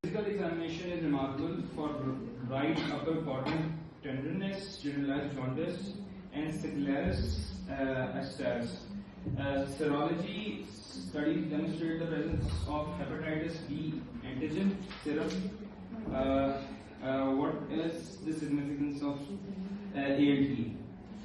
Physical examination is remarkable for right upper quadrant tenderness, generalized jaundice, and sclerosis astaris. Serology studies demonstrate the presence of hepatitis B antigen serum. What is the significance of ALT?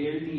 ALT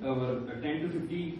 10 to 50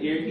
ALT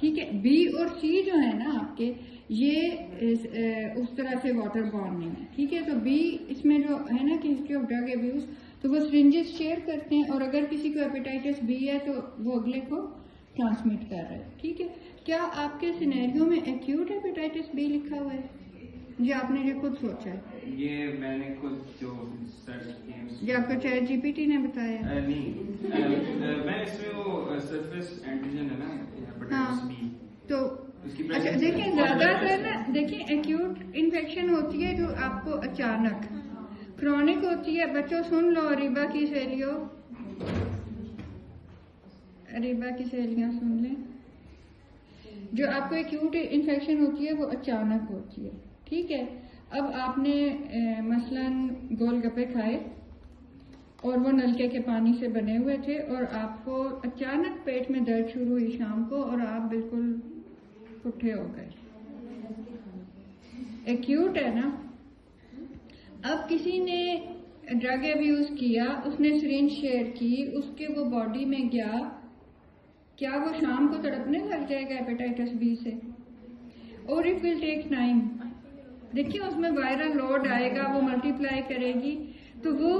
ٹھیک ہے. Be اور سی جو ہے نا آپ کے یہ اس طرح سے واٹر بورن نہیں ہے. ٹھیک ہے. تو بی اس میں جو ہے نا کہ ہسٹری آف ڈرگ ابیوز تو وہ سرنجز شیئر کرتے ہیں اور اگر کسی کو ہیپیٹائٹس بی ہے تو وہ اگلے کو ٹرانسمٹ کر رہا ہے. ٹھیک ہے. کیا آپ کے سینیریو میں ایکیوٹ ہیپیٹائٹس بی لکھا ہوا ہے؟ جی آپ نے یہ خود سوچا ہے؟ یہ میں نے خود جو سرچ کیا جی آپ کو چیٹ جی پی ٹی نے بتایا؟ نہیں میں اس میں وہ سرفیس اینٹیجن ہے نا ہیپیٹائٹس بی تو اچھا دیکھیں زیادہ تر نا دیکھیں ایکیوٹ انفیکشن ہوتی ہے جو آپ کو اچانک، کرونک ہوتی ہے. بچوں سن لو اریبا کی سہیلیوں، اریبا کی سہیلیاں سن لیں. جو آپ کو ایکیوٹ انفیکشن ہوتی ہے وہ اچانک ہوتی ہے. ٹھیک ہے. اب آپ نے مثلاً گول گپے کھائے اور وہ نلکے کے پانی سے بنے ہوئے تھے اور آپ کو اچانک پیٹ میں درد شروع ہوئی شام کو اور آپ بالکل پٹھے ہو گئے. ایکیوٹ ہے نا. اب کسی نے ڈرگ ایبیوز کیا، اس نے سرنج شیئر کی، اس کے وہ باڈی میں گیا، کیا وہ شام کو تڑپنے لگ جائے گا ہیپیٹائٹس بی سے؟ اور اٹ ول ٹیک ٹائم. دیکھیے اس میں وائرل لوڈ آئے گا، وہ ملٹی پلائی کرے گی تو وہ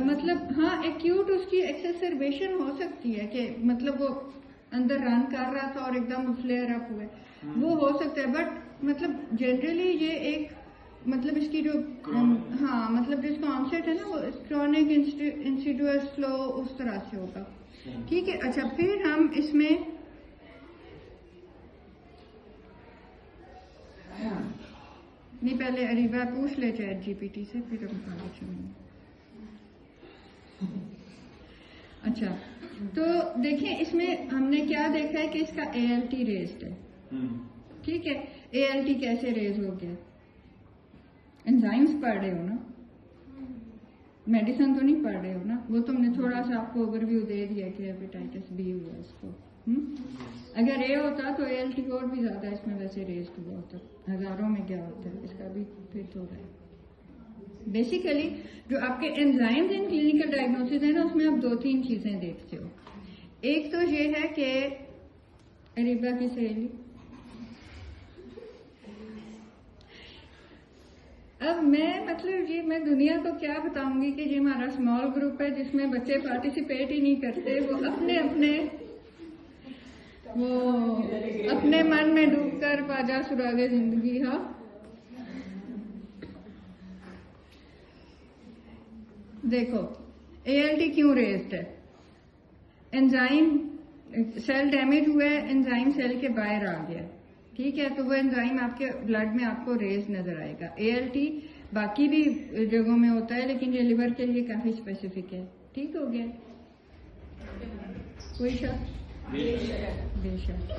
مطلب ہاں ایکیوٹ اس کی ایکسیسربیشن ہو سکتی ہے کہ مطلب وہ اندر رن کر رہا تھا اور ایک دم فلیئر اپ ہوئے، وہ ہو سکتا ہے. بٹ مطلب جنرلی یہ ایک مطلب اس کی جو ہاں مطلب جس کا آنسیٹ ہے نا وہ کرونک انسیڈیوس فلو اس طرح سے ہوگا. ٹھیک ہے. اچھا پھر ہم اس میں نہیں پہلے اریبا پوچھ لے چیٹ جی پی ٹی سے پھر ہم آگے چلیں گے. اچھا تو دیکھیں اس میں ہم نے کیا دیکھا ہے کہ اس کا اے ایل ٹی ریزڈ ہے. ٹھیک ہے. اے ایل ٹی کیسے ریز ہو گیا؟ انزائمز پڑھ رہے ہو نا، میڈیسن تو نہیں پڑھ رہے ہو نا. وہ تم نے تھوڑا سا آپ کو اوور ویو دے دیا کہ ہیپیٹائٹس بی ہوا اس کو. اگر اے ہوتا تو اے ایل ٹی اور بھی زیادہ اس میں ویسے ریزڈ ہوا ہوتا، ہزاروں میں کیا ہوتا ہے. اس کا بھی پھر تھوڑا ہے. بیسیکلی جو آپ کے انزائمز ان کلینکل ڈائگنوسس ہیں نا اس میں آپ 2-3 چیزیں دیکھتے ہو. ایک تو یہ ہے کہ اریبا کی سہیلی اب میں مطلب یہ میں دنیا کو کیا بتاؤں گی کہ یہ ہمارا اسمال گروپ ہے جس میں بچے پارٹیسپیٹ ہی نہیں کرتے، وہ اپنے من میں ڈوب کر پاجا سراغ زندگی. ہاں دیکھو اے ایل ٹی کیوں ریزڈ ہے؟ انزائم سیل ڈیمیج ہوا ہے، انزائم سیل کے باہر آ گیا. ٹھیک ہے. تو وہ انزائم آپ کے بلڈ میں آپ کو ریز نظر آئے گا. اے ایل ٹی باقی بھی جگہوں میں ہوتا ہے لیکن یہ لیور کے لیے کافی اسپیسیفک ہے. ٹھیک ہو گیا. کوئی شک؟ بے شک.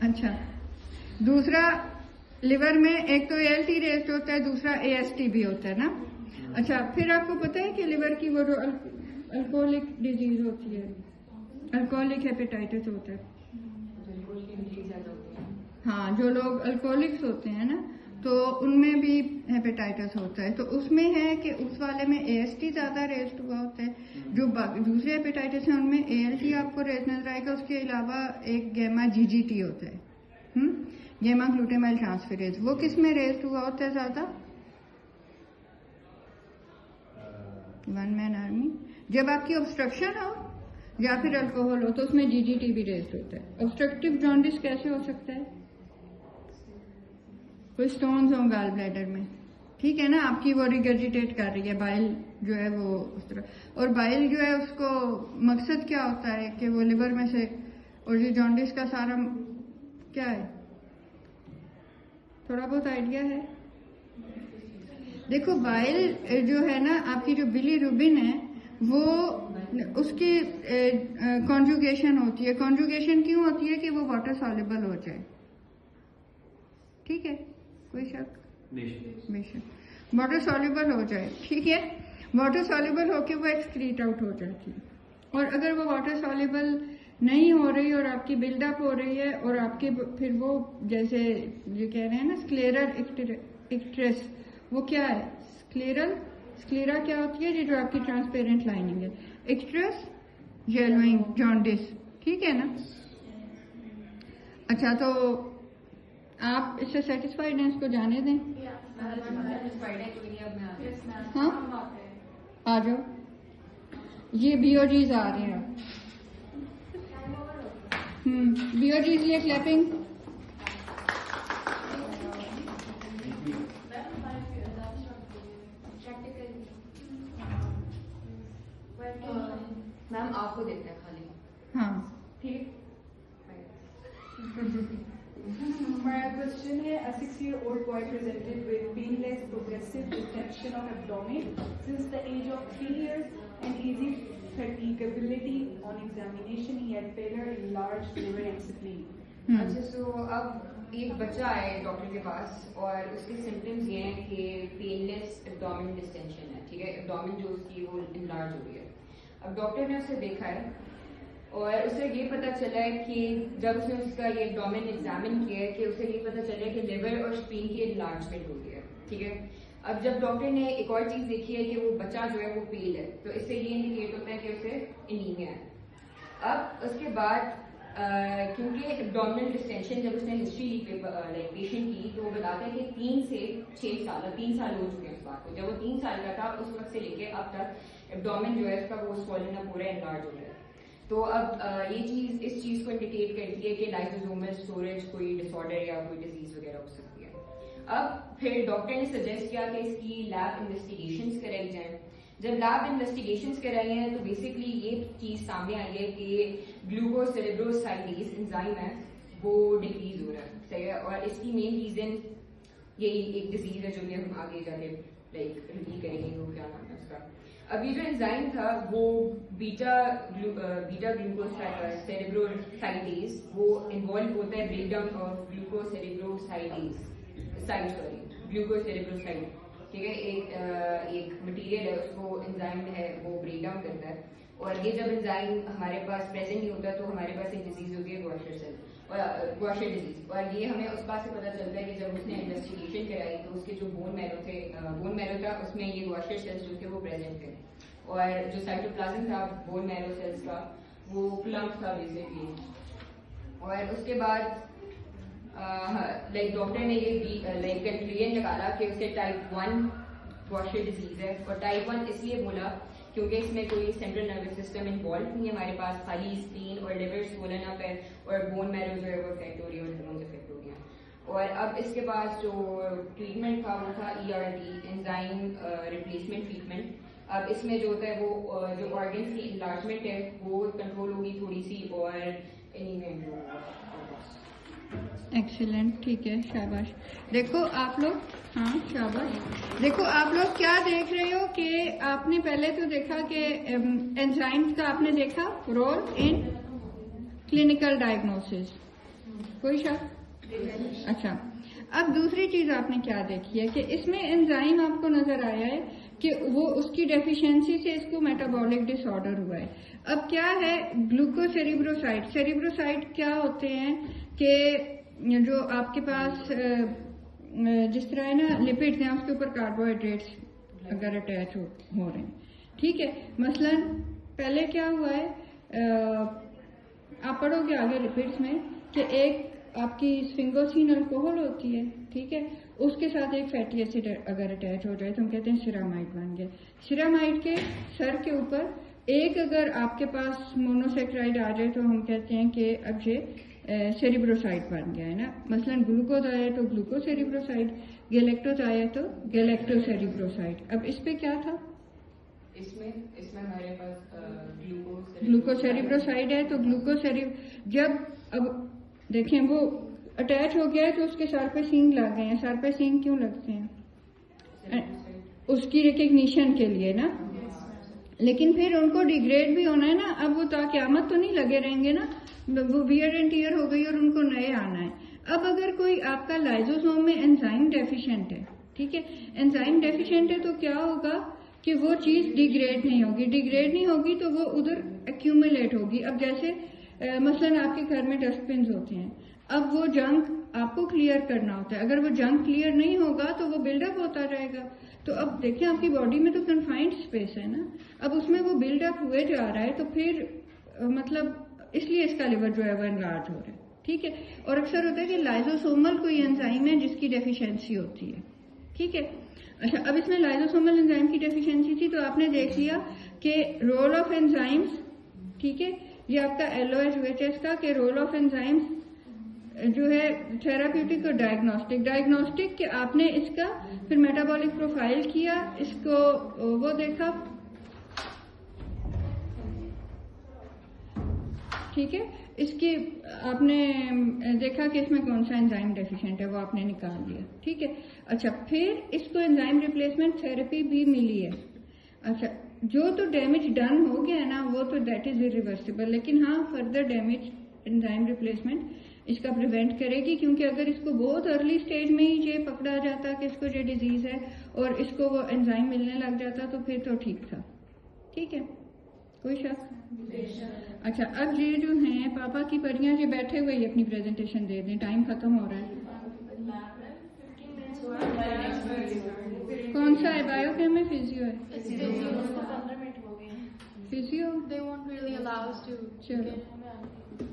اچھا دوسرا لیور میں ایک تو اے ایل ٹی ریزڈ ہوتا ہے، دوسرا اے ایس ٹی بھی ہوتا ہے نا. اچھا پھر آپ کو پتا ہے کہ لیور کی وہ جو الکوہولک ڈیزیز ہوتی ہے، الکوہولک ہیپیٹائٹس ہوتا ہے. ہاں جو لوگ الکوہولکس ہوتے ہیں نا تو ان میں بھی ہیپیٹائٹس ہوتا ہے. تو اس میں ہے کہ اس والے میں اے ایس ٹی زیادہ ریزڈ ہوا ہوتا ہے. جو دوسرے ہیپیٹائٹس ہیں ان میں اے ایل ٹی آپ کو ریز نظر آئے گا. اس کے علاوہ ایک گیما جی جی ٹی ہوتا ہے، گیما گلوٹامیل ٹرانسفیریز. وہ کس میں ریزڈ ہوا ہوتا ہے زیادہ؟ One man army. جب آپ کی obstruction ہو یا پھر الکوہول ہو تو اس میں جی جی ٹی بھی ریزڈ ہوتا ہے. obstructive jaundice کیسے ہو سکتا ہے؟ کوئی سٹونز ہوں گال بلیڈر میں. ٹھیک ہے نا. آپ کی وہ ریگرجیٹیٹ کر رہی ہے، بائل جو ہے وہ اس طرح. اور بائل جو ہے اس کو مقصد کیا ہوتا ہے کہ وہ لیور میں سے، اور یہ جانڈس کا سارا کیا ہے؟ تھوڑا بہت آئیڈیا ہے؟ دیکھو بائل جو ہے نا آپ کی جو بلی روبن ہے وہ اس کی کانجوگیشن ہوتی ہے. کانجوگیشن کیوں ہوتی ہے؟ کہ وہ واٹر سالبل ہو جائے. ٹھیک ہے. کوئی شک؟ بے شک واٹر سالبل ہو جائے. ٹھیک ہے. واٹر سالبل ہو کے وہ ایکسکریٹ آؤٹ ہو جاتی ہے. اور اگر وہ واٹر سالبل نہیں ہو رہی اور آپ کی بلڈ اپ ہو رہی ہے اور آپ کے پھر وہ جیسے یہ کہہ رہے ہیں نا اسکلیرل ایکٹریس، وہ کیا ہے؟ اسکلیرا کیا ہوتی ہے؟ یہ جو آپ کی ٹرانسپیرنٹ لائننگ ہے. ایکٹریس یلوئنگ جانڈس. ٹھیک ہے نا. اچھا تو آپ اس سے سیٹسفائڈ ہیں, اس کو جانے دیں. ہاں آ جاؤ, یہ بی او جیز آ رہے ہیں. بی او جیز لیے کلیپنگ. میم آپ کو دیکھنا ہے خالی. ہاں ٹھیک. My question ہے, a 6-year-old boy presented with painless progressive distension of abdomen since the age of 3 years and easy fatigability. On examination he had failure in large liver and spleen. اچھا سو اب ایک بچہ آئے ڈاکٹر کے پاس اور اس کے symptoms یہ ہیں کہ پینلیس ایبڈومن ڈسٹینشن ہے. ٹھیک ہے, ایبڈومن جو اس کی وہ انلارج ہو گئی ہے. اب ڈاکٹر نے اسے دیکھا ہے اور اسے یہ پتا چلا ہے کہ جب اس نے اس کا یہ ایبڈومن ایگزامن کیا ہے کہ اسے یہ پتا چلا ہے کہ لیور اور اسپین کی انلارجمنٹ ہو گئی ہے. ٹھیک ہے, اب جب ڈاکٹر نے ایک اور چیز دیکھی ہے کہ وہ بچہ جو ہے وہ پیل ہے, تو اس سے یہ انڈیکیٹ ہوتا ہے کہ اسے انیمیا ہے. اب اس کے بعد کیونکہ ایبڈومنل ڈسٹینشن جب اس نے ہسٹری لی پیشنٹ کی تو وہ بتاتے ہیں کہ 3 سے 6 سال 3 سال ہو چکے ہیں اس بات کو. جب وہ 3 سال کا تھا اس وقت سے لے کے اب تک ایبڈومن جو ہے اس کا وہ سوالنا پورا انلارج ہو رہا ہے. تو اب یہ چیز اس چیز کو انڈیکیٹ کرتی ہے کہ لائزوزومل اسٹوریج کوئی ڈس آرڈر یا کوئی ڈیزیز وغیرہ ہو سکتی ہے. اب پھر ڈاکٹر نے سجیسٹ کیا کہ اس کی لیب انویسٹیگیشنس کرائی جائیں. جب لیب انویسٹیگیشنس کرائی ہیں تو بیسکلی یہ چیز سامنے آئی ہے کہ گلوکوسیریبروسائڈیز انزائم ہے وہ ڈیکریز ہو رہا ہے. صحیح ہے, اور اس کی مین ریزن یہی ایک ڈیزیز ہے جو کہ ہم آگے جا کے ریویل کریں گے وہ کیا نام ہے اس کا. اب یہ جو انزائم تھا وہ بیٹا گلوکوسیریبروسائڈیز وہ انوالو ہوتا ہے بریک ڈاؤن آف گلوکوسیریبروسائڈ. ٹھیک ہے, ایک مٹیریل ہے اس کو انزائم ہے وہ بریک ڈاؤن کرتا ہے, اور یہ جب انزائم ہمارے پاس پریزنٹ نہیں ہوتا تو ہمارے پاس ایک ڈیزیز ہوتی ہے گواشر ڈیزیز. اور یہ ہمیں اس بات سے پتہ چلتا ہے کہ جب اس نے انویسٹیگیشن کرائی تو اس کے جو بون میرو تھا اس میں یہ گواشر سیلز جو تھے وہ پریزنٹ تھے, اور جو سائٹوپلازم تھا بون میرو سیلز کا وہ کلمپ تھا بیسکلی. اور اس کے بعد ڈاکٹر نے یہ کنکلوژن نکالا کہ اسے ٹائپ 1 گواشر ڈیزیز ہے. اور ٹائپ 1 اس لیے بولا کیونکہ اس میں کوئی سینٹرل نروس سسٹم انوالو نہیں ہے ہمارے پاس, خالی اسپین اور لیور سوولن اپ ہے اور بون میرو جو ہے وہ افیکٹ ہو رہی ہے اور ہارمونز افیکٹ ہو رہی ہیں. اور اب اس کے پاس جو ٹریٹمنٹ تھا وہ تھا ERT انزائم ریپلیسمنٹ ٹریٹمنٹ. اب اس میں جو ہوتا ہے وہ جو آرگنس کی انلارجمنٹ ہے وہ کنٹرول ہوگی تھوڑی سی, اور انیمیا امپروو ہوگا. ایکسیلنٹ, ٹھیک ہے, شاباش. دیکھو آپ لوگ, ہاں شاباش. دیکھو آپ لوگ کیا دیکھ رہے ہو کہ آپ نے پہلے تو دیکھا کہ انزائمز کا آپ نے دیکھا رول ان کلینکل ڈائگنوسس, کوئی شک؟ اچھا, اب دوسری چیز آپ نے کیا دیکھی ہے کہ اس میں انزائم آپ کو نظر آیا ہے کہ وہ اس کی ڈیفیشنسی سے اس کو میٹابولک ڈس آرڈر ہوا ہے. اب کیا ہے گلوکوسیریبروسائڈ, سیریبروسائڈ کیا ہوتے ہیں کہ جو آپ کے پاس جس طرح ہے نا لپڈز ہیں اس کے اوپر کاربوہائیڈریٹس اگر اٹیچ ہو رہے ہیں. ٹھیک ہے, مثلا پہلے کیا ہوا ہے, آپ پڑھو گے آگے لپڈز میں کہ ایک آپ کی سفنگوسین الکوہول ہوتی ہے. ٹھیک ہے, اس کے ساتھ ایک فیٹی ایسڈ اگر اٹیچ ہو جائے تو ہم کہتے ہیں سیرامائڈ بن گیا. سیرامائڈ کے سر کے اوپر ایک اگر آپ کے پاس مونوسیکرائڈ آ جائے تو ہم کہتے ہیں کہ اب یہ سیریبروسائڈ بن گیا ہے نا. مثلا گلوکوز آیا تو گلوکوسیریبروسائڈ, گیلیکٹوز آیا تو گیلیکٹوسیریبروسائڈ. اب اس پہ کیا تھا, اس میں ہمارے پاس گلوکوسیریبروسائڈ ہے تو جب اب دیکھیں وہ اٹیچ ہو گیا ہے تو اس کے سر پہ سینگ لگ گئے ہیں. سر پہ سینگ کیوں لگتے ہیں؟ اس کی ریکگنیشن کے لیے نا. لیکن پھر ان کو ڈیگریڈ بھی ہونا ہے نا. اب وہ تا قیامت تو نہیں لگے رہیں گے نا, وہ ویئر اینڈ ٹیئر ہو گئی اور ان کو نئے آنا ہے. اب اگر کوئی آپ کا لائزوزوم میں انزائم ڈیفیشینٹ ہے, ٹھیک ہے, انزائم ڈیفیشینٹ ہے تو کیا ہوگا کہ وہ چیز ڈیگریڈ نہیں ہوگی. ڈیگریڈ نہیں ہوگی تو وہ ادھر ایکیومولیٹ ہوگی. اب جیسے مثلا آپ کے گھر میں ڈسٹ بنز ہوتے ہیں, اب وہ جنک آپ کو کلیئر کرنا ہوتا ہے. اگر وہ جنک کلیئر نہیں ہوگا تو وہ بلڈ اپ ہوتا رہے گا. تو اب دیکھیں آپ کی باڈی میں تو کنفائنڈ اسپیس ہے نا, اب اس میں وہ بلڈ اپ ہوئے جا رہا ہے تو پھر مطلب اس لیے اس کا لیور جو ہے وہ انلارج ہو رہا ہے. ٹھیک ہے. اور اکثر ہوتا ہے کہ لائزوسومل کوئی انزائم ہے جس کی ڈیفیشنسی ہوتی ہے. ٹھیک ہے. اچھا اب اس میں لائزوسومل انزائم کی ڈیفیشنسی تھی تو آپ نے دیکھ لیا کہ رول آف انزائمس، ٹھیک ہے، یہ آپ کا LOH کا کہ رول آف انزائمس جو ہے تھراپیوٹک اور ڈائگنوسٹک کہ آپ نے اس کا پھر میٹابولک پروفائل کیا، اس کو وہ دیکھا، ٹھیک ہے، اس کی آپ نے دیکھا کہ اس میں کون سا انزائم ڈیفیشینٹ ہے، وہ آپ نے نکال دیا. ٹھیک ہے. اچھا پھر اس کو انزائم ریپلیسمنٹ تھراپی بھی ملی ہے. اچھا جو تو ڈیمیج ڈن ہو گیا ہے نا وہ تو دیٹ از irreversible، لیکن ہاں فردر ڈیمیج انزائم ریپلیسمنٹ اس کا پریونٹ کرے گی، کیونکہ اگر اس کو بہت ارلی سٹیج میں ہی یہ پکڑا جاتا کہ اس کو یہ ڈیزیز ہے اور اس کو وہ انزائم ملنے لگ جاتا تو پھر تو ٹھیک تھا. ٹھیک ہے. کوئی شک؟ اچھا اب یہ جو ہیں پاپا کی پریاں یہ بیٹھے ہوئے ہی اپنی پریزنٹیشن دے دیں، ٹائم ختم ہو رہا ہے. کون سا ہے؟ بایو کیم ہے؟ فزیو ہے؟ Physio. They won't really allow us to چلو get